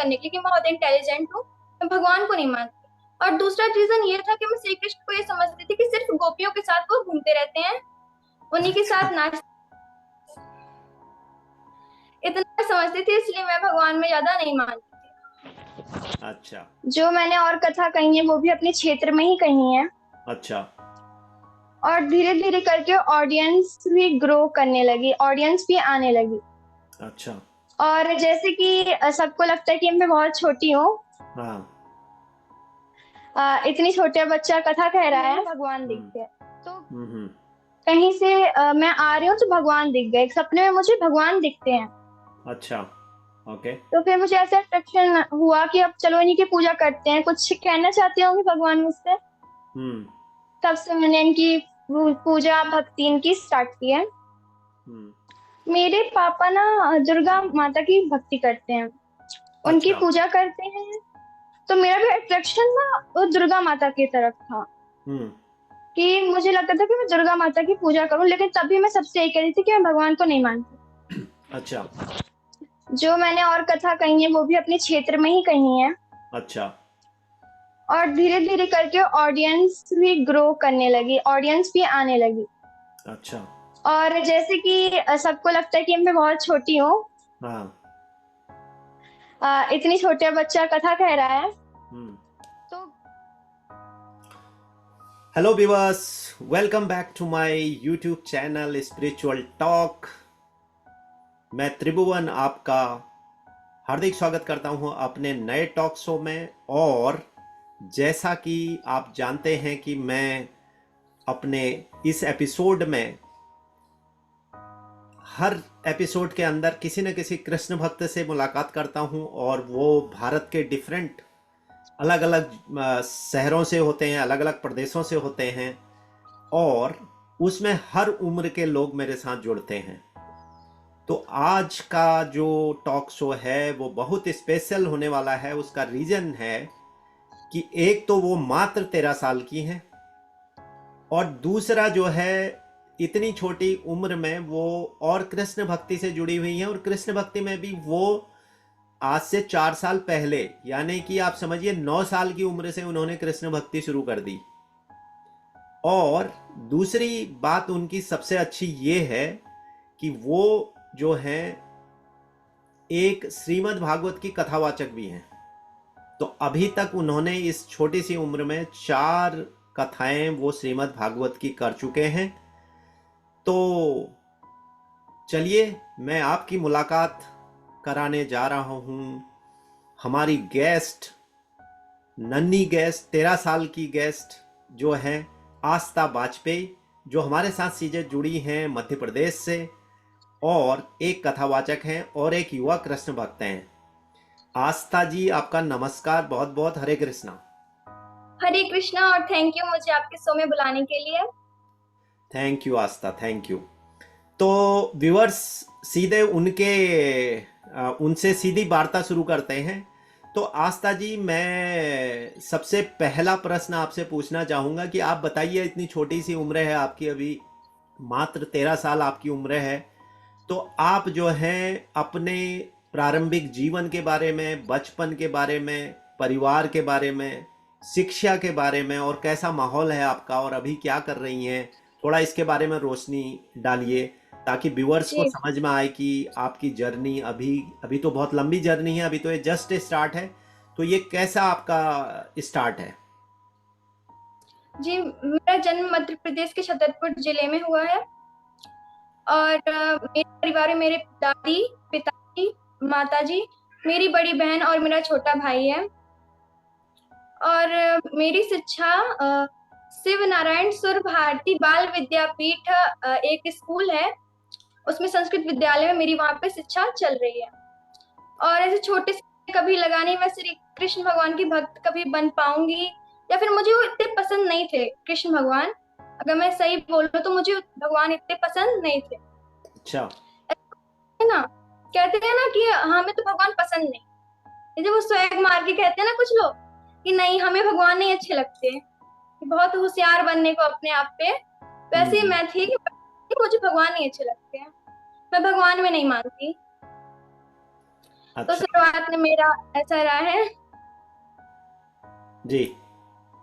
करने के लिए कि मैं बहुत इंटेलिजेंट हूँ, मैं भगवान को नहीं मानती। और दूसरा रीजन ये था कि मैं श्री कृष्ण को ये समझती थी कि सिर्फ गोपियों के साथ वो घूमते रहते हैं, उन्हीं के साथ नाच, इतना समझती थी, इसलिए मैं भगवान में ज्यादा नहीं मानती अच्छा। थी। जो मैंने और कथा कही है वो भी अपने क्षेत्र में ही कही है, अच्छा। और धीरे धीरे करके ऑडियंस भी ग्रो करने लगी, ऑडियंस भी आने लगी। अच्छा। और जैसे कि सबको लगता है कि मैं बहुत छोटी हूँ, हाँ। इतनी छोटे बच्चा कथा कह रहा है, भगवान दिख हम्म। गए। तो हम्म। कहीं से मैं आ रही हूँ तो भगवान दिख गए, एक सपने में मुझे भगवान दिखते हैं। अच्छा। ओके। तो फिर मुझे ऐसा अट्रैक्शन हुआ कि अब चलो इन्हीं की पूजा करते हैं, कुछ कहना चाहते होंगे भगवान मुझसे। हम्म। तब से मैंने इनकी पूजा भक्ति इनकी स्टार्ट की है। हम्म। मेरे पापा ना दुर्गा माता की भक्ति करते हैं, उनकी अच्छा। पूजा करते हैं। तो मेरा भी अट्रैक्शन ना वो दुर्गा माता की तरफ था, हम्म। कि मुझे लगता था कि मैं दुर्गा माता की पूजा करूं, लेकिन तभी मैं सबसे ये कह रही थी कि मैं भगवान को नहीं मानती। अच्छा। जो मैंने और कथा कही है वो भी अपने क्षेत्र में ही कही है, अच्छा। और धीरे धीरे करके ऑडियंस भी ग्रो करने लगी, ऑडियंस भी आने लगी। अच्छा। और जैसे कि सबको लगता है कि मैं बहुत छोटी हूँ, हाँ। इतनी छोटे बच्चा कथा कह रहा है। हम्म। तो hello viewers, welcome back to my YouTube channel spiritual talk. मैं त्रिभुवन आपका हार्दिक स्वागत करता हूं अपने नए टॉक शो में। और जैसा कि आप जानते हैं कि मैं अपने इस एपिसोड में हर एपिसोड के अंदर किसी न किसी कृष्ण भक्त से मुलाकात करता हूं, और वो भारत के डिफरेंट अलग अलग शहरों से होते हैं, अलग अलग प्रदेशों से होते हैं, और उसमें हर उम्र के लोग मेरे साथ जुड़ते हैं। तो आज का जो टॉक शो है वो बहुत स्पेशल होने वाला है। उसका रीजन है कि एक तो वो मात्र 13 साल की हैं, और दूसरा जो है इतनी छोटी उम्र में वो और कृष्ण भक्ति से जुड़ी हुई हैं, और कृष्ण भक्ति में भी वो आज से 4 साल पहले, यानी कि आप समझिए 9 साल की उम्र से उन्होंने कृष्ण भक्ति शुरू कर दी। और दूसरी बात उनकी सबसे अच्छी ये है कि वो जो है एक श्रीमद् भागवत की कथावाचक भी हैं। तो अभी तक उन्होंने इस छोटी सी उम्र में 4 कथाएं वो श्रीमद् भागवत की कर चुके हैं। तो चलिए मैं आपकी मुलाकात कराने जा रहा हूं हमारी गेस्ट, नन्ही गेस्ट, 13 साल की गेस्ट जो है आस्था वाजपेयी, जो हमारे साथ सीधे जुड़ी हैं मध्य प्रदेश से, और एक कथावाचक हैं और एक युवा कृष्ण भक्त हैं। आस्था जी, आपका नमस्कार, बहुत बहुत हरे कृष्णा। हरे कृष्णा, और थैंक यू मुझे आपके शो में बुलाने के लिए। Thank you Aastha, thank you. तो व्यूअर्स, सीधे उनसे सीधी वार्ता शुरू करते हैं। तो आस्था जी, मैं सबसे पहला प्रश्न आपसे पूछना चाहूँगा कि आप बताइए, इतनी छोटी सी उम्र है आपकी, अभी मात्र 13 साल आपकी उम्र है। तो आप जो हैं अपने प्रारंभिक जीवन के बारे में, बचपन के बारे में, परिवार के बारे में, शिक्षा के बारे में, और कैसा माहौल है आपका और अभी क्या कर रही हैं, थोड़ा इसके बारे में रोशनी डालिए, ताकि व्यूअर्स को जी समझ में आए कि आपकी जर्नी अभी अभी तो बहुत लंबी जर्नी है, अभी तो ये जस्ट स्टार्ट है। तो ये कैसा आपका स्टार्ट है? जी, मेरा जन्म मध्य प्रदेश के छतरपुर जिले में हुआ है। और मेरे परिवार में मेरे दादी, पिताजी, माताजी, मेरी बड़ी बहन और मेरा छोटा भाई है। और मेरी शिक्षा शिव नारायण सुर भारती बाल विद्यापीठ एक स्कूल है, उसमें संस्कृत विद्यालय में मेरी वहां पे शिक्षा चल रही है। और ऐसे छोटे से कभी लगा नहीं मैं श्री कृष्ण भगवान की भक्त कभी बन पाऊंगी, या फिर मुझे वो इतने पसंद नहीं थे कृष्ण भगवान। अगर मैं सही बोलूं तो मुझे भगवान इतने पसंद नहीं थे, अच्छा। है ना। कहते हैं ना कि हमें तो भगवान पसंद नहीं, जैसे वो स्वैग मार के कहते हैं ना कुछ लोग कि नहीं हमें भगवान नहीं अच्छे लगते, कि बहुत होशियार बनने को अपने आप पे। वैसे ही हम्म। मैं थी कि मुझे भगवान नहीं अच्छे लगते हैं, मैं भगवान में नहीं मानती। तो अच्छा। शुरुआत में मेरा ऐसा रहा है। जी।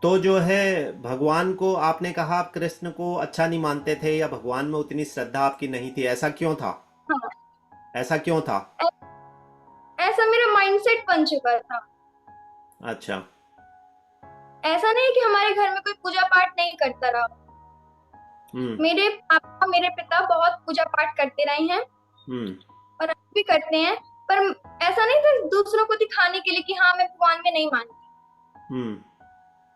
तो जो है भगवान को आपने कहा आप कृष्ण को अच्छा नहीं मानते थे या भगवान में उतनी श्रद्धा आपकी नहीं थी, ऐसा क्यों था? हाँ, ऐसा क्यों था? ऐसा मेरा माइंडसेट बन चुका था। अच्छा। ऐसा नहीं कि हमारे घर में कोई पूजा पाठ नहीं करता रहा। हम्म। मेरे पापा, मेरे पिता बहुत पूजा पाठ करते रहे हैं हम्म। और अभी भी करते हैं। पर ऐसा नहीं था दूसरों को दिखाने के लिए कि हाँ मैं भगवान में नहीं मानती। हम्म।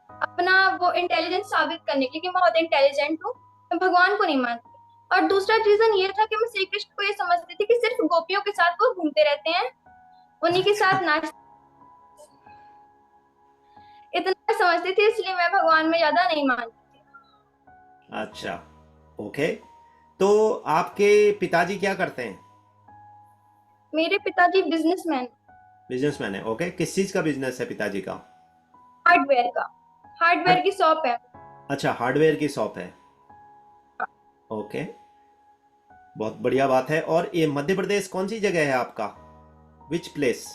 अपना वो इंटेलिजेंस साबित करने के लिए कि मैं बहुत इंटेलिजेंट हूँ, मैं भगवान को नहीं मानती। और दूसरा रीजन ये था कि मैं श्री कृष्ण को ये समझती थी कि सिर्फ गोपियों के साथ वो घूमते रहते हैं, उन्हीं के साथ नाच, इतना समझती थी, इसलिए मैं भगवान में ज्यादा नहीं मानती थी। अच्छा। ओके। तो आपके पिताजी क्या करते हैं? मेरे पिताजी बिजनेसमैन, बिजनेसमैन है। ओके, किस चीज़ का बिजनेस है पिताजी का? हार्डवेयर का, हार्डवेयर हार्ड की शॉप है। अच्छा, हार्डवेयर की शॉप है। ओके, बहुत बढ़िया बात है। और ये मध्य प्रदेश कौन सी जगह है आपका? Which place?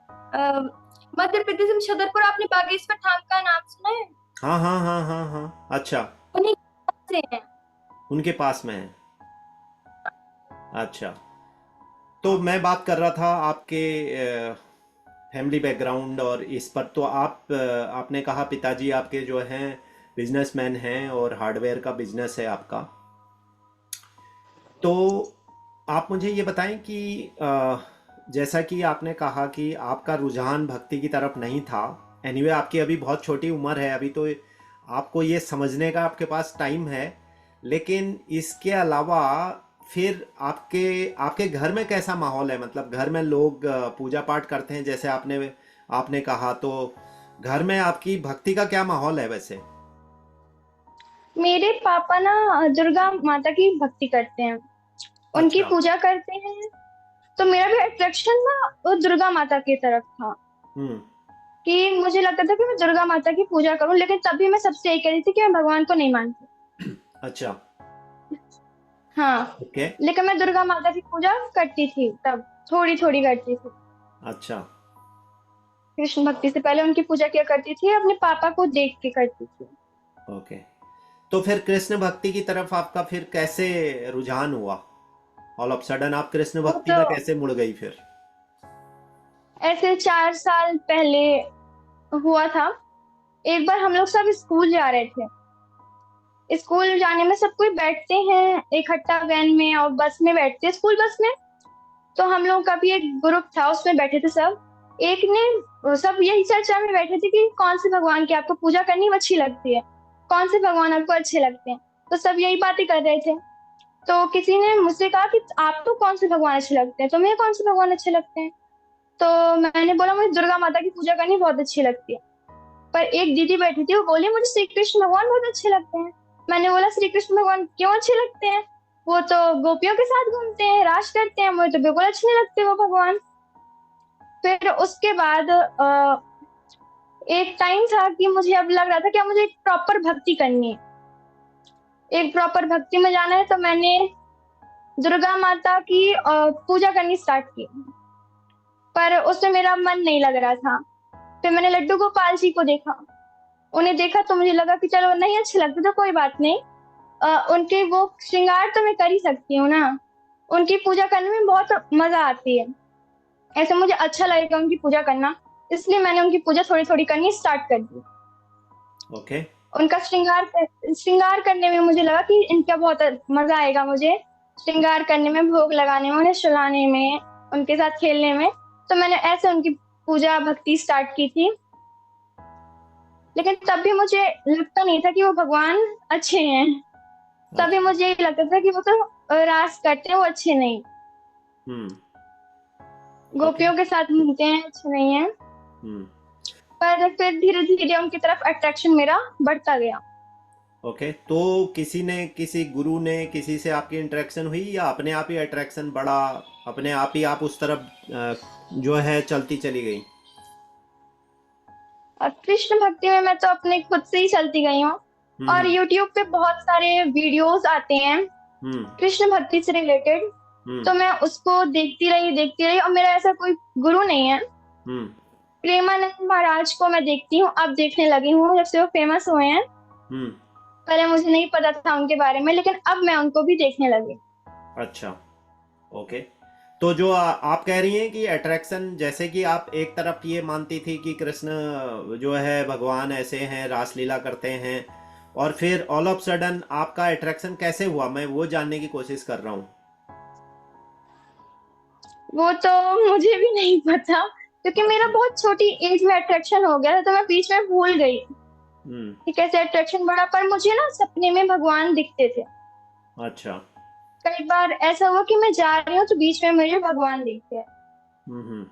अ, मध्य प्रदेश में छतरपुर, आपने बागेश्वर धाम का नाम सुना है? हाँ हाँ हाँ हाँ हाँ, अच्छा। उन्हीं से हैं। उनके पास में है। अच्छा। तो मैं बात कर रहा था आपके फैमिली बैकग्राउंड और इस पर। तो आपने कहा पिताजी आपके जो हैं बिजनेसमैन हैं और हार्डवेयर का बिजनेस है आपका। तो आप मुझे ये बताएं कि जैसा कि आपने कहा कि आपका रुझान भक्ति की तरफ नहीं था। एनीवे आपकी अभी बहुत छोटी उम्र है, अभी तो आपको ये समझने का आपके पास टाइम है। लेकिन इसके अलावा फिर आपके आपके घर में कैसा माहौल है? मतलब घर में लोग पूजा पाठ करते हैं जैसे आपने आपने कहा, तो घर में आपकी भक्ति का क्या माहौल है वैसे? मेरे पापा ना दुर्गा माता की भक्ति करते हैं, उनकी अच्छा। पूजा करते हैं। तो मेरा भी अट्रैक्शन ना वो दुर्गा माता की तरफ था, हम्म। कि मुझे लगता था कि मैं दुर्गा माता की पूजा करूं, लेकिन तब भी मैं सबसे यही कह रही थी कि मैं भगवान को नहीं मानती। अच्छा। हाँ, ओके। लेकिन मैं दुर्गा माता की पूजा करती थी तब, थोड़ी थोड़ी करती थी। अच्छा। कृष्ण भक्ति से पहले उनकी पूजा किया करती थी, अपने पापा को देख के करती थी। ओके। तो फिर कृष्ण भक्ति की तरफ आपका फिर कैसे रुझान हुआ? ऑल ऑफ सडन आप कृष्ण वो भक्ति तो में कैसे मुड़ गई फिर? ऐसे 4 साल पहले हुआ था। एक बार हम लोग सब स्कूल जा रहे थे, स्कूल जाने में सब कोई बैठते हैं इकट्ठा वैन में और बस में बैठते हैं, स्कूल बस में। तो हम लोग का भी एक ग्रुप था, उसमें बैठे थे सब। एक ने सब यही चर्चा में बैठे थे कि कौन से भगवान की आपको पूजा करनी अच्छी लगती है, कौन से भगवान आपको अच्छे लगते हैं। तो सब यही बातें कर रहे थे। तो किसी ने मुझसे कहा कि आपको कौन से भगवान अच्छे लगते हैं, तुम्हें कौन से भगवान अच्छे लगते हैं? तो मैंने बोला मुझे दुर्गा माता की पूजा करनी बहुत अच्छी लगती है। पर एक दीदी बैठी थी, वो बोली मुझे श्री कृष्ण भगवान बहुत अच्छे लगते हैं। मैंने बोला श्री कृष्ण भगवान क्यों अच्छे लगते हैं? वो तो गोपियों के साथ घूमते हैं, राज करते हैं, मुझे तो बिल्कुल अच्छे नहीं लगते वो भगवान। फिर उसके बाद एक टाइम था कि मुझे अब लग रहा था कि अब मुझे एक प्रॉपर भक्ति करनी है, एक प्रॉपर भक्ति में जाना है। तो मैंने दुर्गा माता की पूजा करनी स्टार्ट की। पर उसमें मेरा मन नहीं लग रहा था। फिर मैंने लड्डू गोपाल जी को देखा, उन्हें देखा तो मुझे लगा कि चलो नहीं अच्छे लगते तो कोई बात नहीं, उनके वो श्रृंगार तो मैं कर ही सकती हूँ ना, उनकी पूजा करने में बहुत मजा आती है, ऐसे मुझे अच्छा लगेगा उनकी पूजा करना। इसलिए मैंने उनकी पूजा थोड़ी थोड़ी करनी स्टार्ट कर दी। ओके। उनका श्रृंगार करने में मुझे लगा कि इनका बहुत मजा आएगा मुझे, श्रृंगार करने में, भोग लगाने में, उन्हें सुलाने में, उनके साथ खेलने में। तो मैंने ऐसे उनकी पूजा भक्ति स्टार्ट की थी। लेकिन तब भी मुझे लगता नहीं था कि वो भगवान अच्छे हैं। तभी अच्छा। मुझे ये लगता था कि वो तो रास करते हैं, वो अच्छे नहीं, हम्म। ओके। गोपियों के साथ घूमते हैं, अच्छे नहीं है। हम्म। पर फिर धीरे धीरे उनकी तरफ अट्रैक्शन मेरा बढ़ता गया। ओके। तो किसी ने, किसी गुरु ने, किसी से आपकी इंटरेक्शन हुई या अपने आप ही अट्रैक्शन बढ़ा? अपने आप ही आप उस तरफ जो है चलती चली गई? और कृष्ण भक्ति में मैं तो अपने खुद से ही चलती गई हूँ। और हम्म। यूट्यूब पे बहुत सारे वीडियोस आते हैं हम्म। कृष्ण भक्ति से रिलेटेड। हम्म। तो मैं उसको देखती रही, और मेरा ऐसा कोई गुरु नहीं है। हम्म। प्रेमानंद महाराज को मैं देखती हूँ, अब देखने लगी हूँ जब से वो फेमस हुए हैं। हम्म। पहले मुझे नहीं पता था उनके बारे में, लेकिन अब मैं उनको भी देखने लगी। अच्छा। ओके। तो जो आप कह रही हैं कि अट्रैक्शन, जैसे कि आप एक तरफ ये मानती थी कि कृष्ण जो है भगवान ऐसे हैं, रासलीला करते हैं, और फिर ऑल ऑफ सडन आपका अट्रैक्शन कैसे हुआ, मैं वो जानने की कोशिश कर रहा हूँ। वो तो मुझे भी नहीं पता, क्योंकि मेरा अच्छा। बहुत छोटी एज में अट्रैक्शन हो गया था, तो मैं बीच में भूल गई हम्म। कि कैसे अट्रैक्शन बढ़ा। पर मुझे ना सपने में भगवान दिखते थे। अच्छा। कई बार ऐसा हुआ कि मैं जा रही हूँ तो बीच में मुझे भगवान दिखते हैं। हम्म।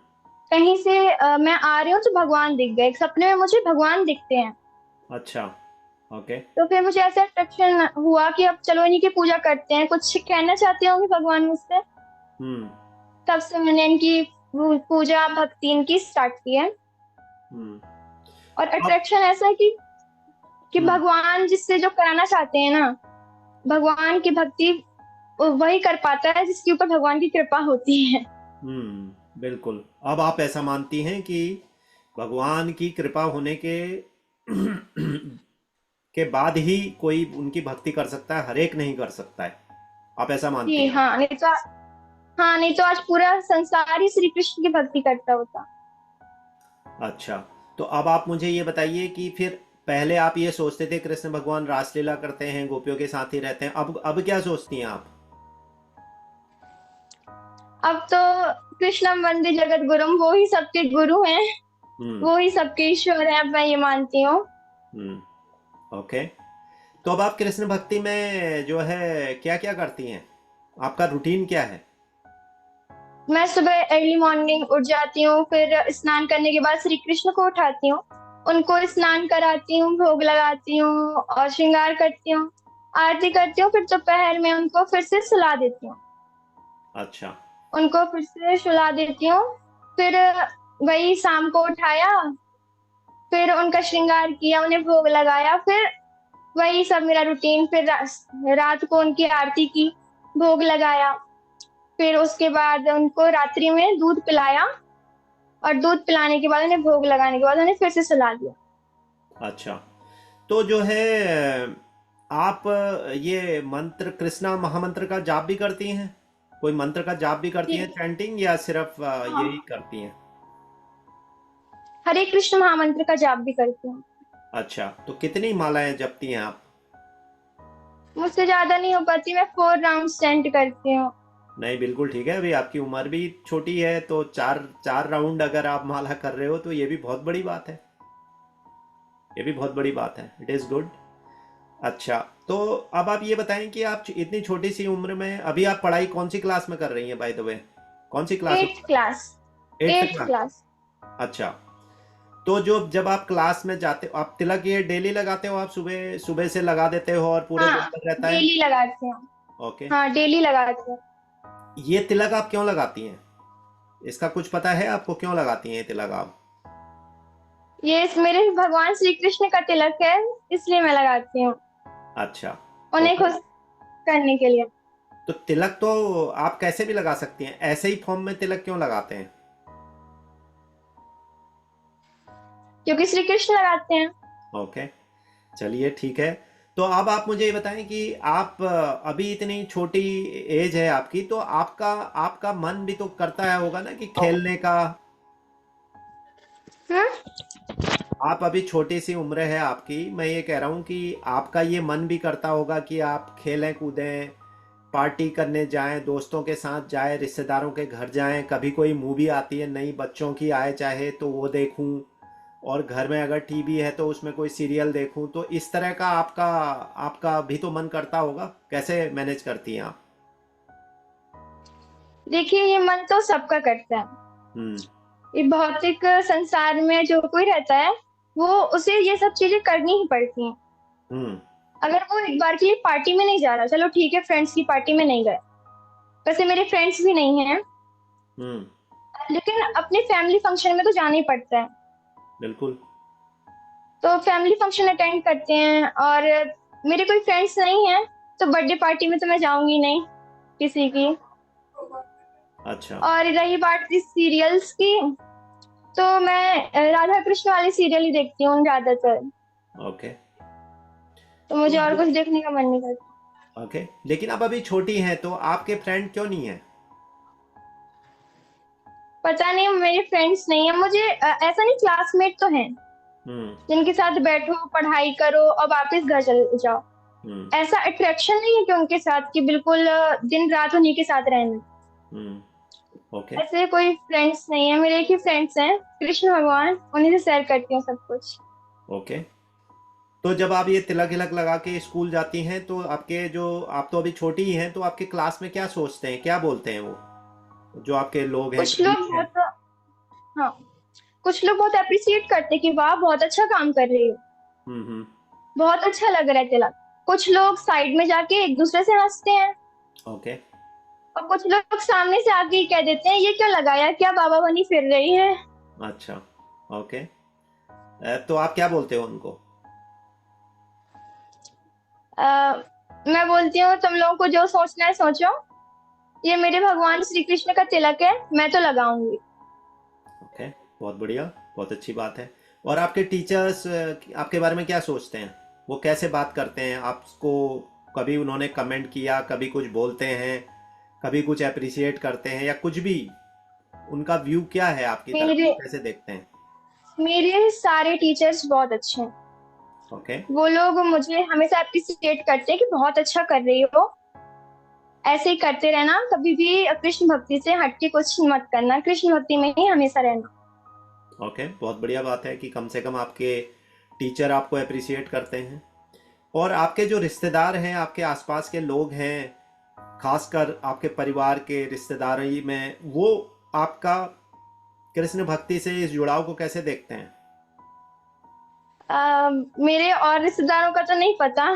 कहीं से मैं आ रही हूँ तो भगवान दिख गए, सपने में मुझे भगवान दिखते हैं। अच्छा। ओके। तो फिर मुझे ऐसा अट्रैक्शन हुआ कि अब चलो इन्हीं की पूजा करते हैं, कुछ कहना चाहते होंगे भगवान मुझसे। हम्म। तब से मैंने इनकी पूजा भक्ति इनकी स्टार्ट की है। हम्म। और अब। अट्रैक्शन ऐसा है कि हम्म। भगवान जिससे जो कराना चाहते हैं ना, भगवान की भक्ति वही कर पाता है जिसके ऊपर भगवान की कृपा होती है। बिल्कुल। अब आप ऐसा मानती हैं कि भगवान की कृपा होने के बाद ही कोई उनकी भक्ति कर सकता है, हर एक नहीं कर सकता है, आप ऐसा मानती जी हैं? हाँ, नहीं तो हाँ, नहीं तो आज पूरा संसार ही श्री कृष्ण की भक्ति करता होता। अच्छा। तो अब आप मुझे ये बताइए कि फिर पहले आप ये सोचते थे कृष्ण भगवान रासलीला करते हैं, गोपियों के साथ ही रहते हैं, अब क्या सोचती हैं आप? अब तो कृष्ण वंदे जगत गुरुम, वो ही सबके गुरु हैं, हम्म। वो ही सबके ईश्वर हैं, अब मैं ये मानती हूँ। हम्म। ओके। तो अब आप कृष्ण भक्ति में जो है क्या क्या करती हैं, आपका रूटीन क्या है? मैं सुबह अर्ली मॉर्निंग उठ जाती हूँ, फिर स्नान करने के बाद श्री कृष्ण को उठाती हूँ, उनको स्नान कराती हूँ, भोग लगाती हूँ और श्रृंगार करती हूँ, आरती करती हूँ। फिर दोपहर में उनको फिर से सुला देती हूँ, अच्छा। उनको फिर से सुला देती हूँ। फिर वही शाम को उठाया, फिर उनका श्रृंगार किया, उन्हें भोग लगाया, फिर वही सब मेरा रूटीन। फिर रात को उनकी आरती की, भोग लगाया, फिर उसके बाद उनको रात्रि में दूध पिलाया, और दूध पिलाने के बाद उन्हें भोग लगाने के बाद उन्हें फिर से सुला दिया। अच्छा। तो जो है आप ये मंत्र, कृष्णा महामंत्र का जाप भी करती हैं? कोई मंत्र का जाप भी करती हैं, जी चैंटिंग, या सिर्फ यही हाँ, करती हैं? हरे कृष्ण महामंत्र का जाप भी करती हूँ। अच्छा। तो कितनी मालाएं जपती हैं आप? मुझसे ज्यादा नहीं हो पाती, मैं 4 राउंड सेंड करती हूँ। नहीं, बिल्कुल ठीक है, अभी आपकी उम्र भी छोटी है, तो चार चार राउंड अगर आप माला कर रहे हो तो ये भी बहुत बड़ी बात है, ये भी बहुत बड़ी बात है, इट इज़ गुड। अच्छा। तो अब आप ये बताएं कि आप इतनी छोटी सी उम्र में अभी आप पढ़ाई कौन सी क्लास में कर रही हैं, बाय द वे? कौन सी क्लास में? 8th class. Eighth 8th class. Class. अच्छा। तो जो जब आप क्लास में जाते हो, आप तिलक ये डेली लगाते हो, आप सुबह सुबह से लगा देते हो और पूरे दिन हाँ, तक रहता है? डेली लगाती हूँ। ओके। हाँ, डेली लगाती हूँ। ये तिलक आप क्यों लगाती हैं, इसका कुछ पता है आपको, क्यों लगाती हैं ये तिलक आप? ये मेरे भगवान श्री कृष्ण का तिलक है, इसलिए मैं लगाती हूँ, अच्छा। उन्हें ओके। खुश करने के लिए। तो तिलक तो आप कैसे भी लगा सकती हैं, ऐसे ही फॉर्म में तिलक क्यों लगाते हैं? क्योंकि श्री कृष्ण लगाते हैं। ओके। चलिए ठीक है। तो अब आप मुझे ये बताएं कि आप अभी इतनी छोटी एज है आपकी, तो आपका आपका मन भी तो करता है होगा ना कि खेलने का। हम्म। आप अभी छोटी सी उम्र है आपकी, मैं ये कह रहा हूँ कि आपका ये मन भी करता होगा कि आप खेलें कूदें, पार्टी करने जाएं, दोस्तों के साथ जाएं, रिश्तेदारों के घर जाएं, कभी कोई मूवी आती है नई बच्चों की आए चाहे तो वो देखूं, और घर में अगर टीवी है तो उसमें कोई सीरियल देखूं, तो इस तरह का आपका आपका भी तो मन करता होगा, कैसे मैनेज करती हैं आप? देखिए, ये मन तो सबका करता है। हम्म। ये भौतिक संसार में जो कोई रहता है, वो उसे ये सब चीजें करनी ही पड़ती हैं। हम्म। अगर वो एक बार के लिए पार्टी में नहीं जा रहा, चलो ठीक है, फ्रेंड्स की पार्टी में नहीं गए, वैसे मेरे फ्रेंड्स भी नहीं हैं, हम्म। लेकिन अपने फैमिली फंक्शन में तो जाना ही पड़ता है। बिल्कुल। तो फैमिली फंक्शन अटेंड करते हैं, और मेरे कोई फ्रेंड्स नहीं हैं, तो बर्थडे पार्टी में तो मैं जाऊंगी नहीं किसी की। अच्छा। और रही बात इस सीरियल्स की, तो मैं राधा कृष्ण वाले सीरियल ही देखती हूँ ज्यादातर। ओके। तो तो मुझे और कुछ देखने का मन नहीं करता। ओके, लेकिन अब अभी छोटी हैं तो आपके फ्रेंड क्यों नहीं है? पता नहीं, मेरे फ्रेंड्स नहीं है मुझे, ऐसा नहीं, क्लासमेट तो हैं हम्म। जिनके साथ बैठो, पढ़ाई करो और वापस घर चले जाओ। हम्म। ऐसा अट्रैक्शन नहीं है कि उनके साथ कि बिल्कुल दिन रात उन्हीं के साथ रहना। ओके। ऐसे कोई फ्रेंड्स नहीं है, मेरे एक ही फ्रेंड्स हैं, कृष्ण भगवान, उन्हीं से शेयर करती हूँ सब कुछ। ओके। तो जब आप ये तिलक विलक लगा के स्कूल जाती हैं तो आपके जो, आप तो अभी छोटी ही हैं, तो आपके क्लास में क्या सोचते हैं, क्या बोलते हैं वो जो आपके लोग हैं, कुछ लोग कलीग हैं? बहुत, हाँ, कुछ लोग बहुत अप्रिशिएट करते हैं कि वाह बहुत अच्छा काम कर रही हो, हम्म। बहुत अच्छा लग रहा है तिलक। कुछ लोग साइड में जाके एक दूसरे से हंसते हैं, ओके। और कुछ लोग सामने से आके ही कह देते हैं ये क्यों लगाया, क्या बाबा बनी फिर रही है। अच्छा। ओके। तो आप क्या बोलते हो उनको? आ, मैं बोलती हूँ तुम लोगों को जो सोचना है सोचो, ये मेरे भगवान श्री कृष्ण का तिलक है, मैं तो लगाऊंगी। ओके। बहुत बढ़िया। बहुत अच्छी बात है। और आपके टीचर्स आपके बारे में क्या सोचते हैं? वो कैसे बात करते हैं आपको? कभी उन्होंने कमेंट किया, कभी कुछ बोलते हैं, कभी कुछ अप्रिशिएट करते हैं, या कुछ भी? उनका व्यू क्या है आपकी तरफ, मेरे वो कैसे देखते हैं? मेरे सारे टीचर्स बहुत अच्छे हैं। ओके। वो लोग मुझे हमेशा अप्रिशिएट करते हैं कि बहुत अच्छा कर रही हो, ऐसे ही करते रहना, कभी भी कृष्ण भक्ति से हट के कुछ मत करना, कृष्ण भक्ति में ही हमेशा रहना। ओके। बहुत बढ़िया बात है कि कम से कम आपके टीचर आपको अप्रिशिएट करते हैं। और आपके जो रिश्तेदार हैं, आपके आसपास के लोग हैं, खासकर आपके परिवार के रिश्तेदारी में, वो आपका कृष्ण भक्ति से इस जुड़ाव को कैसे देखते हैं? मेरे और रिश्तेदारों का तो नहीं पता,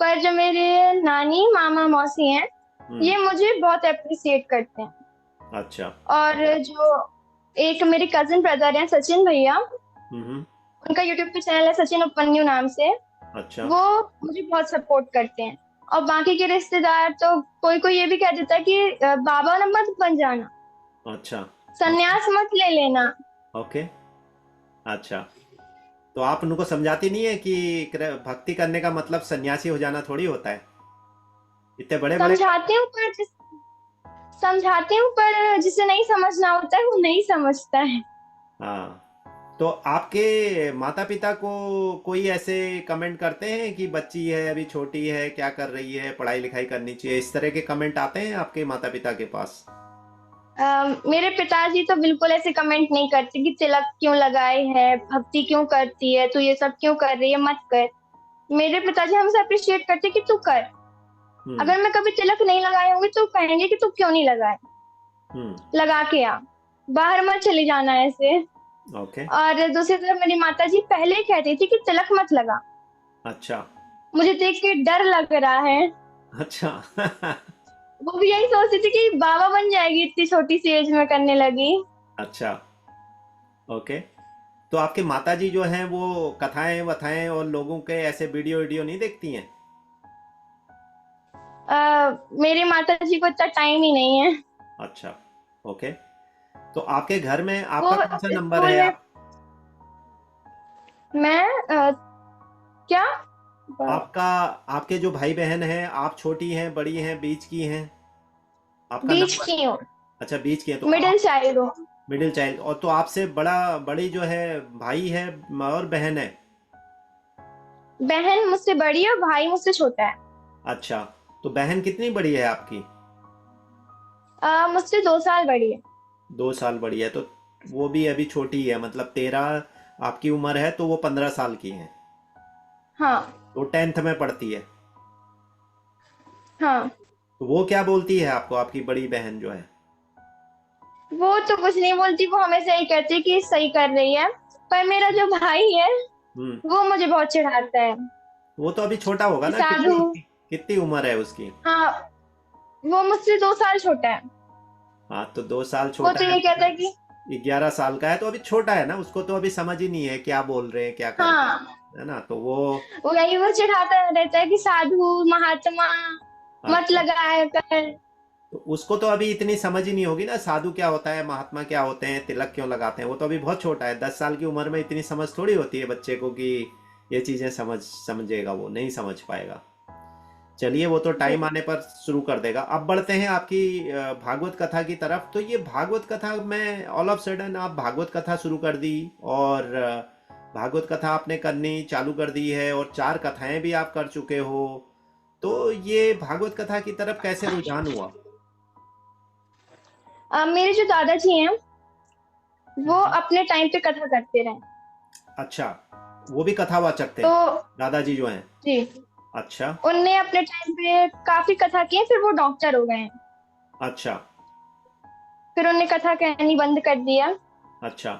पर जो मेरे नानी मामा मौसी हैं, हम्म। ये मुझे बहुत अप्रिशिएट करते हैं। अच्छा। और जो एक मेरे कजिन ब्रदर हैं सचिन भैया, हम्म। उनका यूट्यूब पे चैनल है सचिन उपन्यु नाम से, अच्छा। वो मुझे बहुत सपोर्ट करते हैं। और बाकी के रिश्तेदार तो कोई कोई ये भी कह देता है कि बाबा न मत बन जाना, अच्छा। ओके। संन्यास मत ले लेना। ओके। अच्छा। तो आप उनको समझाती नहीं है कि भक्ति करने का मतलब सन्यासी हो जाना थोड़ी होता है? इतने बड़े बड़े। समझाती हूँ पर समझाती हूँ पर जिसे नहीं समझना होता है वो नहीं समझता है। हाँ। तो आपके माता पिता को कोई ऐसे कमेंट करते हैं कि बच्ची है, अभी छोटी है, क्या कर रही है, पढ़ाई लिखाई करनी चाहिए, इस तरह के कमेंट आते हैं आपके माता पिता के पास? मेरे पिताजी तो बिल्कुल ऐसे कमेंट नहीं करते कि तिलक क्यों लगाए है, भक्ति क्यों करती है, तू ये सब क्यों कर रही है, मत कर। मेरे पिताजी हमसे अप्रिशिएट करते कि तू कर। हम्म। अगर मैं कभी तिलक नहीं लगाए होंगे तो कहेंगे कि तू क्यों नहीं लगाए, हम्म। लगा के आ, बाहर मत चले जाना ऐसे। ओके। और दूसरी तरफ मेरी माता जी पहले ही कहती थी कि तिलक मत लगा, अच्छा। मुझे देख के डर लग रहा है। अच्छा। वो भी यही सोचती थी कि बाबा बन जाएगी, इतनी छोटी सी एज में करने लगी। अच्छा। ओके। तो आपके माताजी जो हैं वो कथाएं वथाएं और लोगों के ऐसे वीडियो वीडियो नहीं देखती हैं? मेरी माता जी को इतना टाइम ही नहीं है। अच्छा। ओके। तो आपके घर में वो आपका कौन सा नंबर स्कूल है? में, आप मैं क्या, आपका, आपके जो भाई बहन हैं, आप छोटी हैं, बड़ी हैं, बीच की हैं? आपका बीच नंबर। की हूँ, अच्छा, बीच की हैं तो मिडिल आप चाइल्ड हूँ। Middle child. और तो आपसे बड़ा, बड़ी जो है, भाई है और बहन है? बहन मुझसे बड़ी है और भाई मुझसे छोटा है। अच्छा। तो बहन कितनी बड़ी है आपकी? मुझसे 2 साल बड़ी है। 2 साल बड़ी है, तो वो भी अभी छोटी है, मतलब 13 आपकी उम्र है, तो वो 15 साल की है। हाँ। तो 10th में पढ़ती है। हाँ, तो वो क्या बोलती है आपको, आपकी बड़ी बहन जो है? वो तो कुछ नहीं बोलती, वो हमेशा यही कहती है कि सही कर रही है। पर मेरा जो भाई है हम्म। वो मुझे बहुत चिढ़ाता है वो तो अभी छोटा होगा कि ना, साधु। कितनी कितनी उम्र है उसकी? हाँ, वो मुझसे 2 साल छोटा है। हाँ, तो 2 साल वो छोटा तो है ये कहता है कि, तो 11 साल का है, तो अभी छोटा है ना, उसको तो अभी समझ ही नहीं है क्या बोल रहे हैं, क्या कर रहे हाँ, हैं, है ना? तो वो वो चिढ़ाता रहता है कि साधु महात्मा मत अच्छा। लगाया कर। तो उसको तो अभी इतनी समझ ही नहीं होगी ना, साधु क्या होता है, महात्मा क्या होते हैं, तिलक क्यों लगाते हैं। वो तो अभी बहुत छोटा है, 10 साल की उम्र में इतनी समझ थोड़ी होती है बच्चे को कि ये चीजें समझेगा, वो नहीं समझ पाएगा। चलिए, वो तो टाइम जी। आने पर शुरू कर देगा। अब बढ़ते हैं आपकी भागवत कथा की तरफ। तो ये भागवत कथा में ऑल ऑफ सडन आप भागवत कथा शुरू कर दी, और भागवत कथा आपने करनी चालू कर दी है, और 4 कथाएं भी आप कर चुके हो। तो ये भागवत कथा की तरफ कैसे रुझान हुआ? मेरे जो दादाजी हैं वो हम्म। अपने टाइम पे कथा करते रहे। अच्छा, वो भी कथावाचक थे, तो दादाजी जो हैं? जी, अच्छा। उनने अपने टाइम पे काफी कथा की है, फिर वो डॉक्टर हो गए हैं। अच्छा। फिर उन्होंने कथा कहनी बंद कर दिया। अच्छा,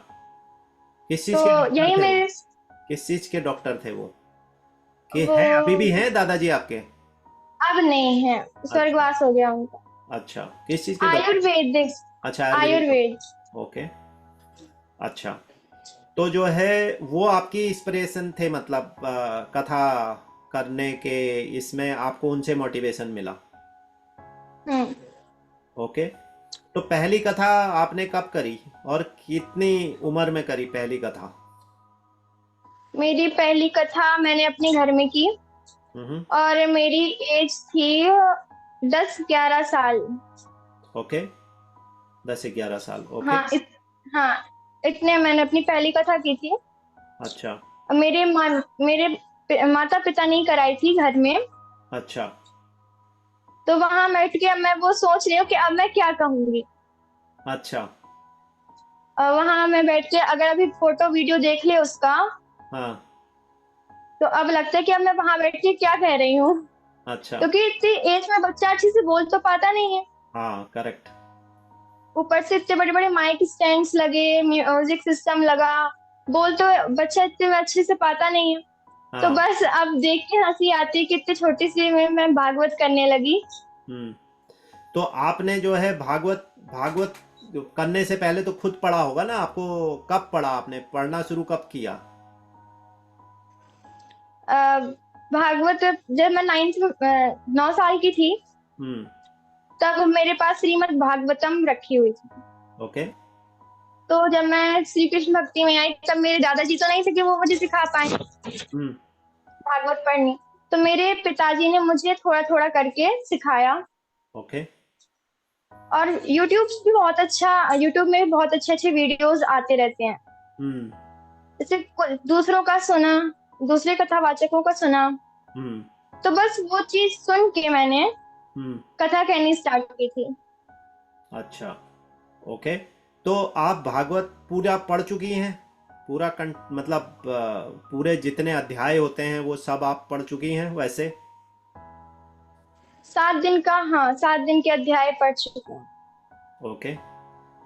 किस तो चीज के डॉक्टर यही थे वो? मेरे किस चीज के डॉक्टर थे वो? कि वो हैं, अभी भी हैं दादाजी आपके? अब नहीं है, अच्छा। स्वर्गवास हो गया उनका। अच्छा, किस चीज के डॉक्टर? आयुर्वेदिक। अच्छा, आयुर्वेदिक आयुर्वेद। Doctor, okay. अच्छा, तो जो है वो आपकी इंस्पिरेशन थे, मतलब कथा करने के, इसमें आपको उनसे मोटिवेशन मिला? हम्म। ओके। तो पहली कथा आपने कब करी, और कितनी उम्र में करी पहली कथा? मेरी पहली कथा मैंने अपने घर में की, हम्म। और मेरी एज थी 10-11 साल। ओके, 10 से 11 साल, ओके। हाँ हाँ, इतने मैंने अपनी पहली कथा की थी। अच्छा। मेरे माता पिता ने कराई थी घर में। अच्छा। तो वहां बैठ के अब मैं वो सोच रही हूँ कि अब मैं क्या कहूंगी। अच्छा। वहां मैं बैठ के अगर अभी फोटो वीडियो देख ले उसका, हाँ। तो अब लगता है कि अब मैं वहां बैठ के क्या कह रही हूँ। अच्छा। क्योंकि इतनी एज में बच्चा अच्छे से बोल तो पाता नहीं है। हाँ, करेक्ट। ऊपर से इतने बड़े बड़े माइक स्टैंड्स लगे, म्यूजिक सिस्टम लगा, बोल तो बच्चा इतने अच्छे से पाता नहीं है। तो हाँ। बस अब देख के हंसी आती है कि इतनी छोटी सी में मैं भागवत करने लगी। हम्म। तो आपने जो है भागवत भागवत करने से पहले तो खुद पढ़ा होगा ना आपको? कब पढ़ा, आपने पढ़ना शुरू कब किया? अ, भागवत जब मैं 9 साल की थी, हम्म। तब मेरे पास श्रीमद् भागवतम रखी हुई थी। ओके। तो जब मैं श्री कृष्ण भक्ति में आई, तब मेरे दादाजी तो नहीं थे कि वो मुझे सिखा पाए हम्म। भागवत पढ़नी। तो मेरे पिताजी ने मुझे थोड़ा थोड़ा करके सिखाया। ओके। और यूट्यूब में भी बहुत अच्छे अच्छे वीडियोस आते रहते हैं। हम्म। जैसे दूसरों का सुना, दूसरे कथावाचकों का सुना। हम्म। तो बस वो चीज सुन के मैंने हम्म। कथा कहनी स्टार्ट की थी। अच्छा। ओके। तो आप भागवत पूरा पढ़ चुकी हैं? पूरा मतलब पूरे जितने अध्याय होते हैं वो सब आप पढ़ चुकी हैं वैसे? 7 दिन का, हाँ, 7 दिन के अध्याय पढ़ चुके हैं। ओके।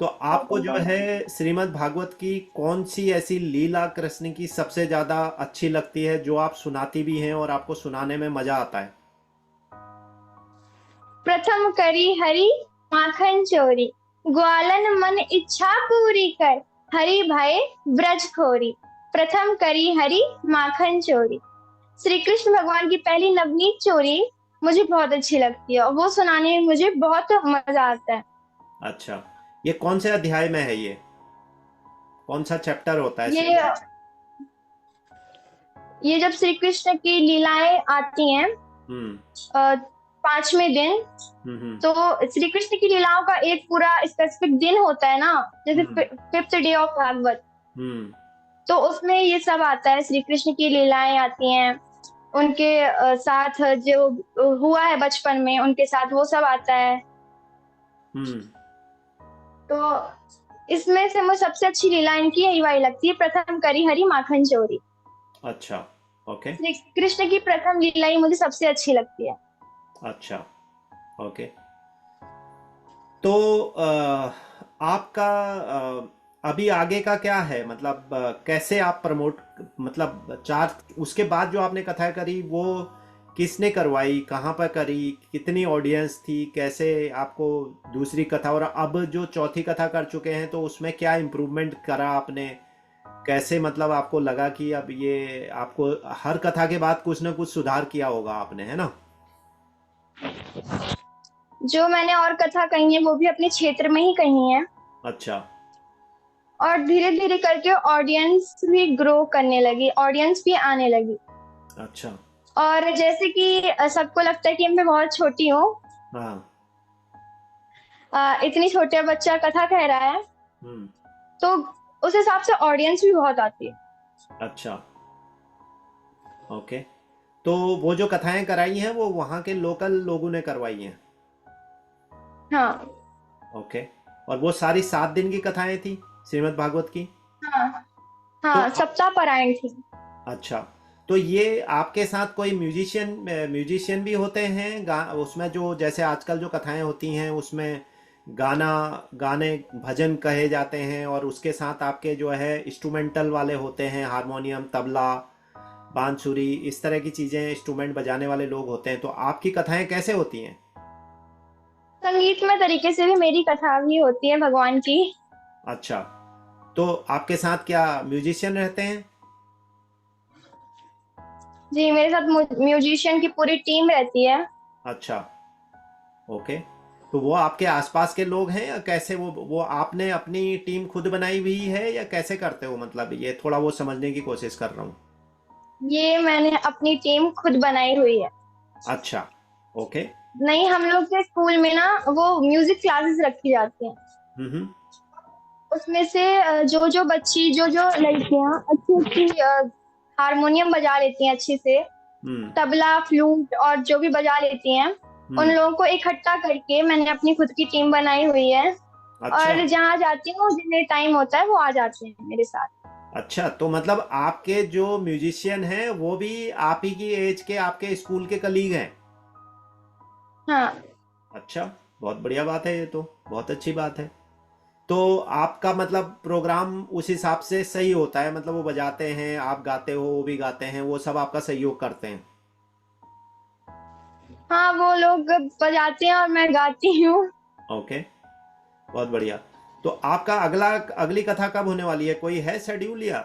तो आपको गौतम जो पढ़। है श्रीमद् भागवत की कौन सी ऐसी लीला कृष्ण की सबसे ज्यादा अच्छी लगती है, जो आप सुनाती भी हैं और आपको सुनाने में मजा आता है? प्रथम करी हरि माखन चोरी, ग्वालन मन इच्छा पूरी कर, हरि भय ब्रज खोरी। प्रथम करी हरि माखन चोरी। श्री कृष्ण भगवान की पहली नवनीत चोरी मुझे बहुत अच्छी लगती है, और वो सुनाने में मुझे बहुत मजा आता है। अच्छा, ये कौन से अध्याय में है ये? कौन सा चैप्टर होता है ये श्रीमद्? ये जब श्री कृष्ण की लीलाएं आती हैं, हम्म। 5वें दिन, हम्म। तो श्री कृष्ण की लीलाओं का एक पूरा स्पेसिफिक दिन होता है ना, जैसे हम्म। 5th day of Bhagavat. हम्म। तो उसमें ये सब आता है, श्री कृष्ण की लीलाएं आती हैं, उनके साथ जो हुआ है बचपन में उनके साथ वो सब आता है। हम्म। तो इसमें से मुझे सबसे अच्छी लीला इनकी यही वाली लगती है, प्रथम करी हरि माखन चोरी। अच्छा। ओके। श्री कृष्ण की प्रथम लीला ही मुझे सबसे अच्छी लगती है। अच्छा। ओके। तो आपका अभी आगे का क्या है, मतलब कैसे आप प्रमोट, मतलब चार उसके बाद जो आपने कथा करी वो किसने करवाई, कहाँ पर करी, कितनी ऑडियंस थी, कैसे आपको दूसरी कथा, और अब जो चौथी कथा कर चुके हैं तो उसमें क्या इम्प्रूवमेंट करा आपने? कैसे, मतलब आपको लगा कि अब ये आपको हर कथा के बाद कुछ ना कुछ सुधार किया होगा आपने, है ना? जो मैंने और कथा कही है वो भी अपने क्षेत्र में ही कही है। अच्छा। और धीरे धीरे करके ऑडियंस भी ग्रो करने लगी, ऑडियंस भी आने लगी। अच्छा। और जैसे कि सबको लगता है कि मैं बहुत छोटी हूँ, हाँ। इतनी छोटे बच्चा कथा कह रहा है, हम्म। तो उस हिसाब से ऑडियंस भी बहुत आती है। अच्छा। ओके। तो वो जो कथाएं कराई हैं वो वहाँ के लोकल लोगों ने करवाई हैं? हाँ। ओके। और वो सारी 7 दिन की कथाएं थी श्रीमद् भागवत की? हाँ। तो हाँ, सप्ताह पारायण थी। अच्छा, तो ये आपके साथ कोई म्यूजिशियन म्यूजिशियन भी होते हैं उसमें, जो जैसे आजकल जो कथाएं होती हैं उसमें गाना गाने भजन कहे जाते हैं और उसके साथ आपके जो है इंस्ट्रूमेंटल वाले होते हैं, हारमोनियम, तबला, बांसुरी, इस तरह की चीज़ें, इंस्ट्रूमेंट बजाने वाले लोग होते हैं, तो आपकी कथाएं कैसे होती हैं? संगीतमय तरीके से भी मेरी कथा भी होती है भगवान की। अच्छा, तो आपके साथ क्या म्यूजिशियन रहते हैं? जी, मेरे साथ म्यूजिशियन की पूरी टीम रहती है। अच्छा। ओके। तो वो आपके आसपास के लोग हैं या कैसे, वो आपने अपनी टीम खुद बनाई हुई है या कैसे करते हो, मतलब ये थोड़ा वो समझने की कोशिश कर रहा हूँ। ये मैंने अपनी टीम खुद बनाई हुई है। अच्छा। ओके। नहीं, हम लोग के स्कूल में ना वो म्यूजिक क्लासेस रखी जाती हैं। हम्म। उसमें से जो जो बच्ची, जो जो लड़कियां अच्छी अच्छी हारमोनियम बजा लेती हैं अच्छे से, हम्म। तबला, फ्लूट और जो भी बजा लेती हैं, उन हम्म। लोगों को इकट्ठा करके मैंने अपनी खुद की टीम बनाई हुई है। अच्छा। और जहाँ जाती हूँ, जिन्हें टाइम होता है वो आ जाते हैं मेरे साथ। अच्छा, तो मतलब आपके जो म्यूजिशियन हैं वो भी आप ही की एज के, आपके स्कूल के कलीग हैं? हाँ। अच्छा, बहुत बढ़िया बात है, ये तो बहुत अच्छी बात है। तो आपका मतलब प्रोग्राम उस हिसाब से सही होता है, मतलब वो बजाते हैं, आप गाते हो, वो भी गाते हैं, वो सब आपका सहयोग करते हैं? हाँ, वो लोग बजाते हैं और मैं गाती हूँ। ओके। बहुत बढ़िया। तो आपका अगली कथा कब होने वाली है, कोई है शेड्यूल या?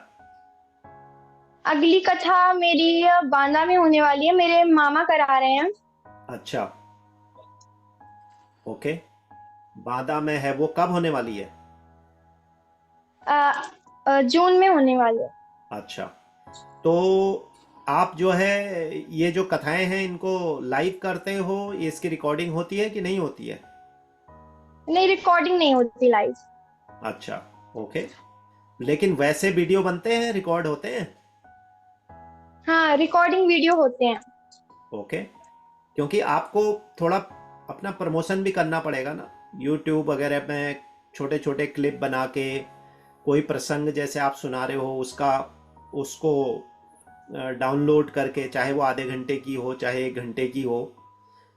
अगली कथा मेरी बांदा में होने वाली है, मेरे मामा करा रहे हैं। अच्छा। ओके। बांदा में है, वो कब होने वाली है? जून में होने वाली है। अच्छा। तो आप जो है ये जो कथाएं हैं इनको लाइव करते हो, इसकी रिकॉर्डिंग होती है कि नहीं होती है? नहीं, रिकॉर्डिंग नहीं होती लाइव। अच्छा। ओके। लेकिन वैसे वीडियो बनते हैं, रिकॉर्ड होते हैं? हाँ, रिकॉर्डिंग वीडियो होते हैं। ओके। क्योंकि आपको थोड़ा अपना प्रमोशन भी करना पड़ेगा ना, यूट्यूब वगैरह में छोटे छोटे क्लिप बना के, कोई प्रसंग जैसे आप सुना रहे हो उसका, उसको डाउनलोड करके, चाहे वो आधे घंटे की हो चाहे 1 घंटे की हो,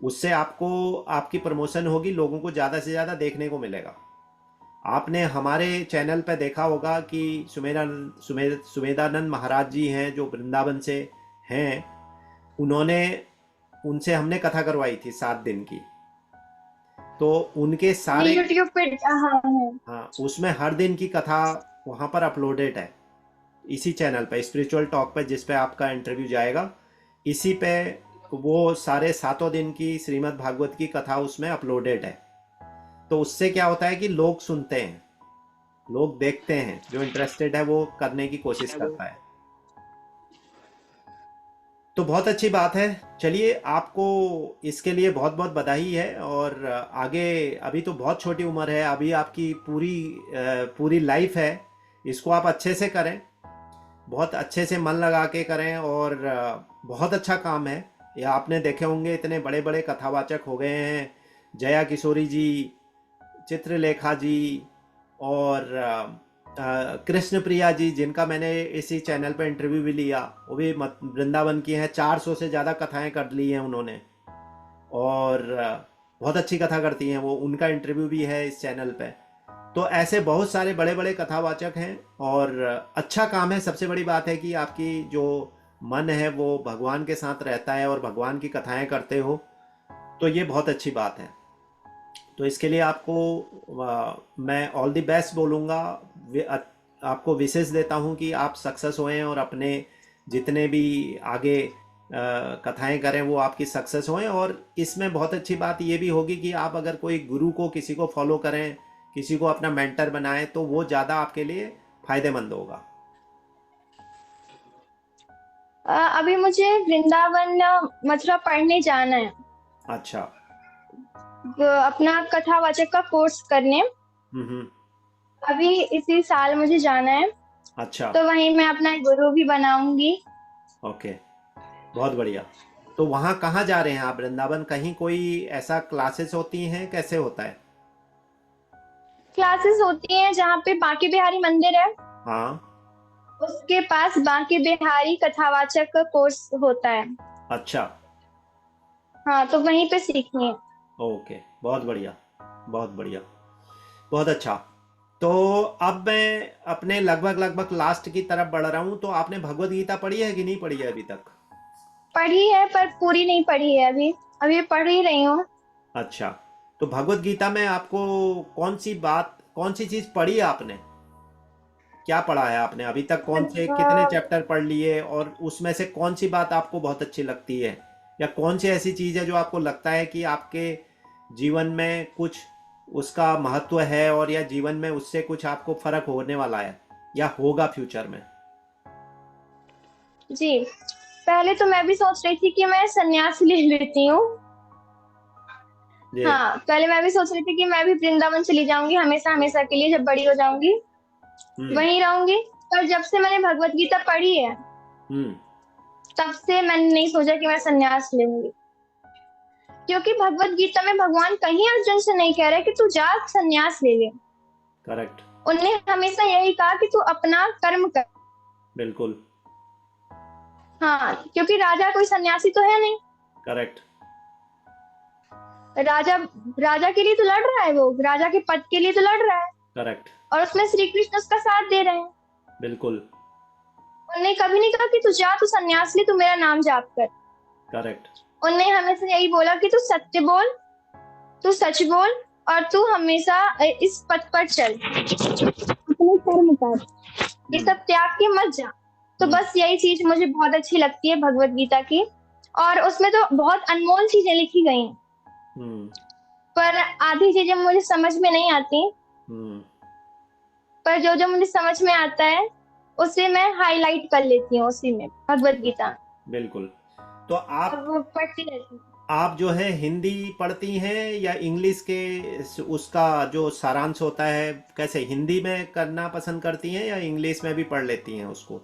उससे आपको आपकी प्रमोशन होगी, लोगों को ज़्यादा से ज़्यादा देखने को मिलेगा। आपने हमारे चैनल पे देखा होगा कि सुमेधानंद महाराज जी हैं जो वृंदावन से हैं, उन्होंने उनसे हमने कथा करवाई थी 7 दिन की, तो उनके ये सारे, यूट्यूब पे, हाँ हाँ। हाँ, उसमें हर दिन की कथा वहाँ पर अपलोडेड है, इसी चैनल पे स्पिरिचुअल टॉक पे, जिस पे आपका इंटरव्यू जाएगा, इसी पे वो सारे 7 दिन की श्रीमद् भागवत की कथा उसमें अपलोडेड है। तो उससे क्या होता है कि लोग सुनते हैं, लोग देखते हैं, जो इंटरेस्टेड है वो करने की कोशिश करता है। तो बहुत अच्छी बात है। चलिए, आपको इसके लिए बहुत बहुत बधाई है, और आगे, अभी तो बहुत छोटी उम्र है, अभी आपकी पूरी लाइफ है, इसको आप अच्छे से करें, बहुत अच्छे से मन लगा के करें, और बहुत अच्छा काम है। ये आपने देखे होंगे इतने बड़े बड़े कथावाचक हो गए हैं, जया किशोरी जी, चित्रलेखा जी, और कृष्ण प्रिया जी, जिनका मैंने इसी चैनल पर इंटरव्यू भी लिया, वो भी वृंदावन की हैं, 400 से ज़्यादा कथाएं कर ली हैं उन्होंने, और बहुत अच्छी कथा करती हैं वो, उनका इंटरव्यू भी है इस चैनल पे। तो ऐसे बहुत सारे बड़े बड़े कथावाचक हैं, और अच्छा काम है। सबसे बड़ी बात है कि आपकी जो मन है वो भगवान के साथ रहता है और भगवान की कथाएं करते हो, तो ये बहुत अच्छी बात है। तो इसके लिए आपको मैं ऑल द बेस्ट बोलूँगा, आपको विशेष देता हूँ कि आप सक्सेस होएं और अपने जितने भी आगे कथाएं करें वो आपकी सक्सेस हों। और इसमें बहुत अच्छी बात ये भी होगी कि आप अगर कोई गुरु को, किसी को फॉलो करें, किसी को अपना मेंटर बनाएं, तो वो ज़्यादा आपके लिए फायदेमंद होगा। अभी मुझे वृंदावन या मथुरा पढ़ने जाना है, अच्छा। अपना कथावाचक का कोर्स करने। हम्म। अभी इसी साल मुझे जाना है, अच्छा। तो वहीं मैं अपना गुरु भी बनाऊंगी। ओके, बहुत बढ़िया। तो वहाँ कहाँ जा रहे हैं आप, वृंदावन? कहीं कोई ऐसा क्लासेस होती हैं, कैसे होता है? क्लासेस होती हैं जहाँ पे बांके बिहारी मंदिर है, हाँ। उसके पास बांके बिहारी कथावाचक का कोर्स होता है। अच्छा। हाँ, तो वहीं पे सीखनी है। ओके, बहुत बढ़िया, बहुत बढ़िया, बहुत अच्छा। तो अब मैं अपने लगभग लगभग लास्ट की तरफ बढ़ रहा हूँ। तो आपने भगवत गीता पढ़ी है कि नहीं पढ़ी है अभी तक? पढ़ी है पर पूरी नहीं पढ़ी है अभी, अभी पढ़ ही रही हूँ। अच्छा। तो भगवत गीता में आपको कौन सी बात, कौन सी चीज़ पढ़ी है आपने? क्या पढ़ा है आपने अभी तक? कौन से कितने चैप्टर पढ़ लिए, और उसमें से कौन सी बात आपको बहुत अच्छी लगती है, या कौन सी ऐसी चीज़ है जो आपको लगता है कि आपके जीवन में कुछ उसका महत्व है, और या जीवन में उससे कुछ आपको फर्क होने वाला है या होगा फ्यूचर में? जी, पहले तो मैं भी सोच रही थी कि मैं संन्यास ले लेती हूँ। जी। हाँ, पहले मैं भी सोच रही थी कि मैं भी वृंदावन चली जाऊंगी हमेशा हमेशा के लिए, जब बड़ी हो जाऊंगी हम्म। वहीं रहूंगी। पर जब से मैंने भगवत गीता पढ़ी है, हम्म। तब से मैंने नहीं सोचा कि मैं संन्यास लूंगी। क्योंकि भगवत गीता में भगवान कहीं अर्जुन से नहीं कह रहे कि तू जा संन्यास ले ले। करेक्ट। उनने हमेशा यही कहा कि तू अपना कर्म कर। बिल्कुल। हाँ, क्योंकि राजा कोई सन्यासी तो है नहीं। करेक्ट। राजा राजा के लिए तो लड़ रहा है, वो राजा के पद के लिए तो लड़ रहा है, करेक्ट। और उसमें श्री कृष्ण उसका साथ दे रहे हैं। बिल्कुल। उन्होंने कभी नहीं कहा कि तू जा, तू सन्यास ले, तू मेरा नाम जाप कर। करेक्ट। उन्होंने हमेशा यही बोला कि तू सत्य बोल, तू सच बोल, और तू हमेशा इस पथ पर चल, अपने कर्म कर, ये हम्म। सब त्याग के मत जा। तो हम्म। बस यही चीज मुझे बहुत अच्छी लगती है भगवत गीता की। और उसमें तो बहुत अनमोल चीजें लिखी गई हैं, हम्म। पर आधी चीजें मुझे समझ में नहीं आती। हम्म। पर जो जो मुझे समझ में आता है, उसे मैं हाईलाइट कर लेती हूँ उसी में, भगवत गीता। बिल्कुल। तो और आप वो पढ़ती रहती हूँ। आप जो है हिंदी पढ़ती हैं या इंग्लिश के उसका जो सारांश होता है, कैसे हिंदी में करना पसंद करती हैं या इंग्लिश में भी पढ़ लेती हैं उसको?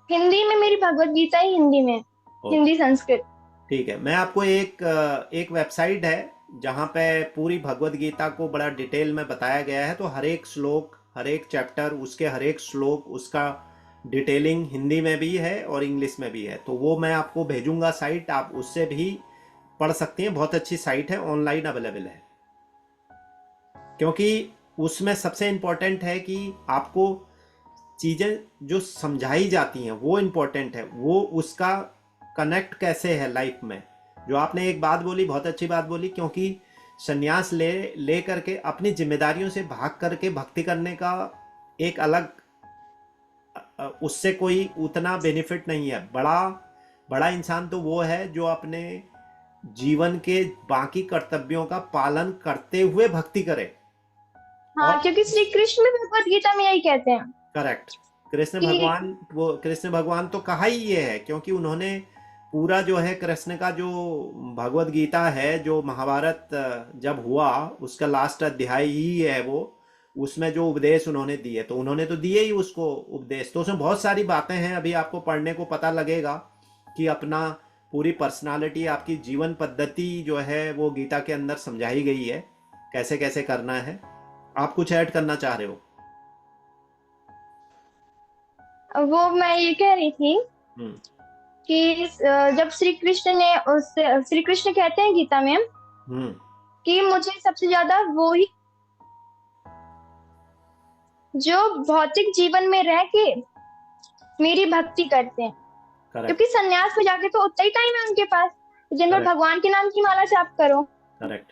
हिंदी में मेरी भगवत गीता ही हिंदी में, ओके, हिंदी संस्कृत। ठीक है। मैं आपको एक वेबसाइट है जहाँ पे पूरी भगवत गीता को बड़ा डिटेल में बताया गया है। तो हर एक श्लोक, हर एक चैप्टर, उसके हर एक श्लोक, उसका डिटेलिंग हिंदी में भी है और इंग्लिश में भी है। तो वो मैं आपको भेजूंगा साइट, आप उससे भी पढ़ सकती हैं। बहुत अच्छी साइट है, ऑनलाइन अवेलेबल है। क्योंकि उसमें सबसे इम्पोर्टेंट है कि आपको चीज़ें जो समझाई जाती हैं वो इम्पोर्टेंट है, वो उसका कनेक्ट कैसे है लाइफ में। जो आपने एक बात बोली, बहुत अच्छी बात बोली, क्योंकि संन्यास ले करके अपनी जिम्मेदारियों से भाग करके भक्ति करने का एक अलग, उससे कोई उतना बेनिफिट नहीं है। बड़ा बड़ा इंसान तो वो है जो अपने जीवन के बाकी कर्तव्यों का पालन करते हुए भक्ति करे। हाँ, और क्योंकि श्री कृष्ण भी भगवत गीता में यही कहते हैं करेक्ट। कृष्ण कि भगवान, वो कृष्ण भगवान तो कहा ही ये है, क्योंकि उन्होंने पूरा जो है कृष्ण का जो भगवत गीता है, जो महाभारत जब हुआ उसका लास्ट अध्याय ही है वो, उसमें जो उपदेश उन्होंने दिए, तो उन्होंने तो दिए ही उसको उपदेश। तो उसमें बहुत सारी बातें हैं, अभी आपको पढ़ने को पता लगेगा कि अपना पूरी पर्सनालिटी, आपकी जीवन पद्धति जो है वो गीता के अंदर समझाई गई है, कैसे कैसे करना है। आप कुछ ऐड करना चाह रहे हो? वो मैं ये कह रही थी हम्म। कि जब श्री कृष्ण ने उससे, श्री कृष्ण कहते हैं गीता में हम्म। कि मुझे सबसे ज्यादा वो ही जो भौतिक जीवन में रह के मेरी भक्ति करते हैं। क्योंकि करेक्ट। सन्यास में जाके तो उतना ही टाइम है उनके पास दिन भर करेक्ट। भगवान के नाम की माला जाप करो। करेक्ट।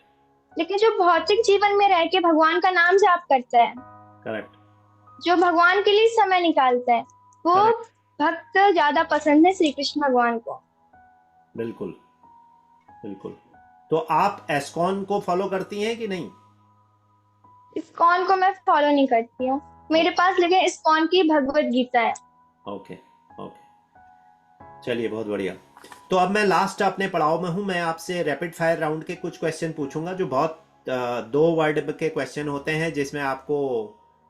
लेकिन जो भौतिक जीवन में रह के भगवान का नाम जाप करता है, करेक्ट। जो भगवान के लिए समय निकालता है, वो करेक्ट। भक्त ज्यादा पसंद है श्री कृष्ण भगवान को। बिल्कुल, बिल्कुल। तो आप एस्कॉन को फॉलो करती हैं कि नहीं? इस्कॉन को मैं फॉलो नहीं करती हूँ। मेरे ओके, पास लेकिन इस्कॉन की भगवत गीता है। Okay, okay. चलिए, बहुत बढ़िया। तो अब मैं लास्ट अपने पड़ाव में हूँ। मैं आपसे रैपिड फायर राउंड के कुछ क्वेश्चन पूछूंगा जो बहुत 2 वर्ड के क्वेश्चन होते हैं, जिसमें आपको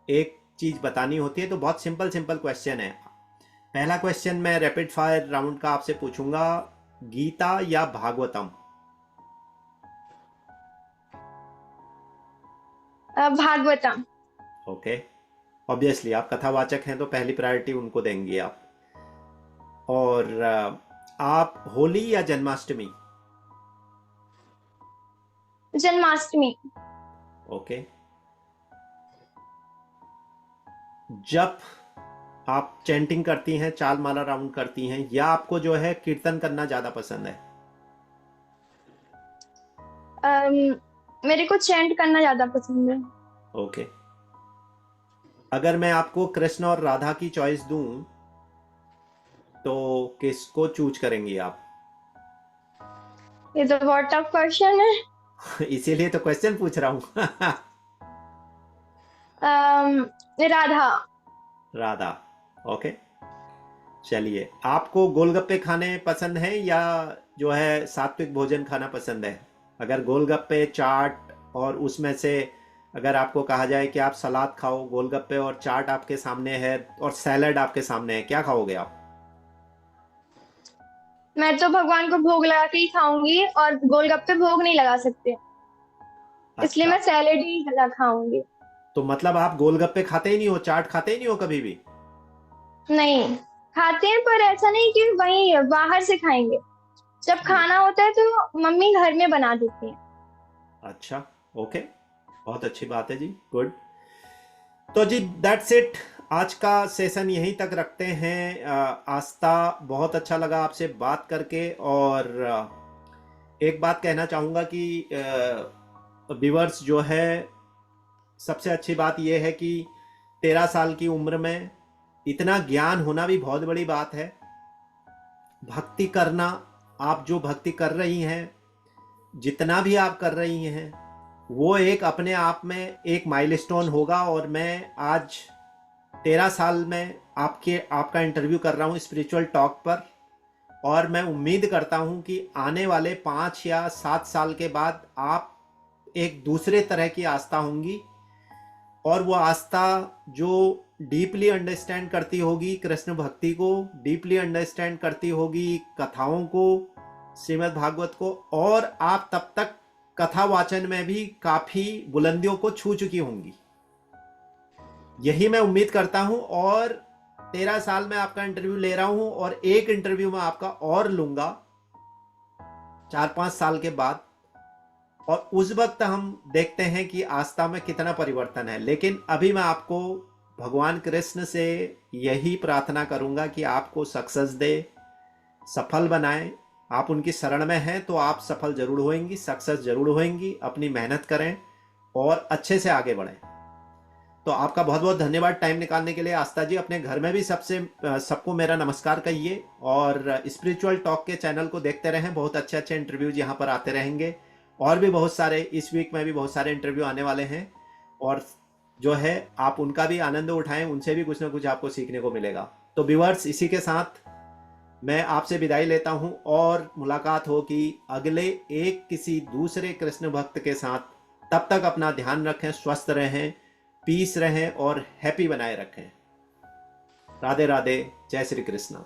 एक चीज़ बतानी होती है। तो बहुत सिंपल सिंपल क्वेश्चन है। पहला क्वेश्चन मैं रैपिड फायर राउंड का आपसे पूछूंगा, गीता या भागवतम? भागवतम। ओके। ऑब्वियसली आप कथावाचक हैं तो पहली प्रायोरिटी उनको देंगी आप। और आप होली या जन्माष्टमी? जन्माष्टमी। ओके। जब आप चैंटिंग करती हैं, चाल माला राउंड करती हैं, या आपको जो है कीर्तन करना ज़्यादा पसंद है? अम, मेरे को चैंट करना ज्यादा पसंद है। ओके। अगर मैं आपको कृष्ण और राधा की चॉइस दूं तो किसको चूज करेंगी आप? ये तो बहुत टफ क्वेश्चन है। इसीलिए तो क्वेश्चन पूछ रहा हूं। राधा। राधा। ओके। चलिए, आपको गोलगप्पे खाने पसंद है या जो है सात्विक भोजन खाना पसंद है? अगर गोलगप्पे, चाट, और उसमें से अगर आपको कहा जाए कि आप सलाद खाओ, गोलगप्पे और चाट आपके सामने है और सैलड आपके सामने है, क्या खाओगे आप? मैं तो भगवान को भोग लगा के ही खाऊंगी, और गोलगप्पे भोग नहीं लगा सकते, इसलिए अच्छा। मैं सैलेड ही खाऊंगी। तो मतलब आप गोलगप्पे खाते ही नहीं हो, चाट खाते ही नहीं हो कभी भी? नहीं, खाते हैं पर ऐसा नहीं कि वहीं बाहर से खाएंगे। जब चलिए। खाना होता है तो मम्मी घर में बना देती है। अच्छा। ओके। बहुत अच्छी बात है जी, गुड। तो जी, दैट्स इट। आज का सेशन यहीं तक रखते हैं। आस्था, बहुत अच्छा लगा आपसे बात करके। और एक बात कहना चाहूँगा कि व्यूअर्स जो है, सबसे अच्छी बात यह है कि 13 साल की उम्र में इतना ज्ञान होना भी बहुत बड़ी बात है। भक्ति करना, आप जो भक्ति कर रही हैं, जितना भी आप कर रही हैं, वो एक अपने आप में एक माइलस्टोन होगा। और मैं आज 13 साल में आपका इंटरव्यू कर रहा हूँ स्पिरिचुअल टॉक पर। और मैं उम्मीद करता हूँ कि आने वाले 5 या 7 साल के बाद आप एक दूसरे तरह की आस्था होंगी। और वो आस्था जो डीपली अंडरस्टैंड करती होगी कृष्ण भक्ति को, डीपली अंडरस्टैंड करती होगी कथाओं को, श्रीमद् भागवत को। और आप तब तक कथा वाचन में भी काफी बुलंदियों को छू चुकी होंगी, यही मैं उम्मीद करता हूं। और 13 साल में आपका इंटरव्यू ले रहा हूं और एक इंटरव्यू में आपका और लूंगा 4-5 साल के बाद। और उस वक्त हम देखते हैं कि आस्था में कितना परिवर्तन है। लेकिन अभी मैं आपको भगवान कृष्ण से यही प्रार्थना करूंगा कि आपको सक्सेस दे, सफल बनाए। आप उनकी शरण में हैं तो आप सफल जरूर होंगी, सक्सेस जरूर होंगी। अपनी मेहनत करें और अच्छे से आगे बढ़ें। तो आपका बहुत बहुत धन्यवाद टाइम निकालने के लिए आस्था जी। अपने घर में भी सबको मेरा नमस्कार कहिए। और स्पिरिचुअल टॉक के चैनल को देखते रहें, बहुत अच्छे अच्छे इंटरव्यूज यहाँ पर आते रहेंगे। और भी बहुत सारे, इस वीक में भी बहुत सारे इंटरव्यू आने वाले हैं। और जो है आप उनका भी आनंद उठाएं, उनसे भी कुछ ना कुछ आपको सीखने को मिलेगा। तो व्यूअर्स, इसी के साथ मैं आपसे विदाई लेता हूं और मुलाकात होगी अगले एक किसी दूसरे कृष्ण भक्त के साथ। तब तक अपना ध्यान रखें, स्वस्थ रहें, पीस रहें और हैप्पी बनाए रखें। राधे राधे, जय श्री कृष्ण।